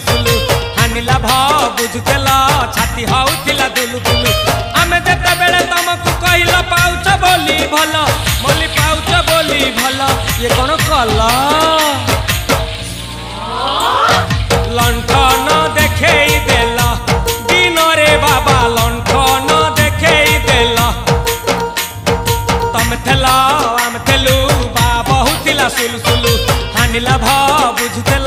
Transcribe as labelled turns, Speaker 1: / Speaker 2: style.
Speaker 1: सुलु हानिला भ बुझुतेल छाती होउतिला दुलु दुलु आमे जेते बेले तुमको कहिल पाउछ बोली भल मोली पाउछ बोली भल ये कोन कल लंठन देखेई देला दिन रे बाबा लंठन देखेई देला तम थेला आम थेलु बा बहुतिला सुलु सुलु हानिला भ बुझुतेल